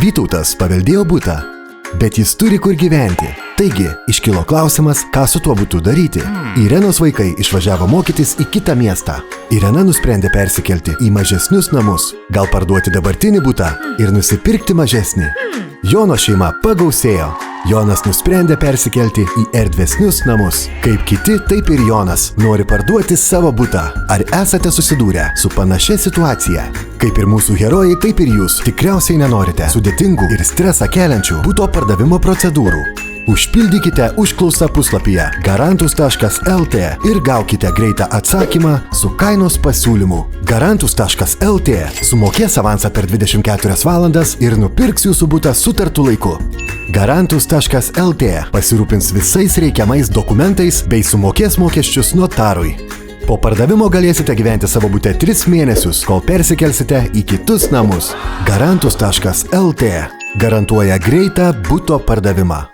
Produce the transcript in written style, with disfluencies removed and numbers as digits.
Vytautas paveldėjo butą, bet jis turi kur gyventi. Taigi, iškilo klausimas, ką su tuo butu daryti. Irenos vaikai išvažiavo mokytis į kitą miestą. Irena nusprendė persikelti į mažesnius namus, gal parduoti dabartinį butą ir nusipirkti mažesnį. Jono šeima pagausėjo. Jonas nusprendė persikelti į erdvesnius namus. Kaip kiti, taip ir Jonas nori parduoti savo butą. Ar esate susidūrę su panašia situacija? Kaip ir mūsų herojai, taip ir jūs tikriausiai nenorite sudėtingų ir stresą keliančių buto pardavimo procedūrų. Užpildykite užklausą puslapyje garantus.lt ir gaukite greitą atsakymą su kainos pasiūlymu. Garantus.lt sumokės avansą per 24 valandas ir nupirks jūsų butą sutartu laiku. Garantus.lt pasirūpins visais reikiamais dokumentais bei sumokės mokesčius notarui. Po pardavimo galėsite gyventi savo bute 3 mėnesius, kol persikelsite į kitus namus. Garantus.lt garantuoja greitą buto pardavimą.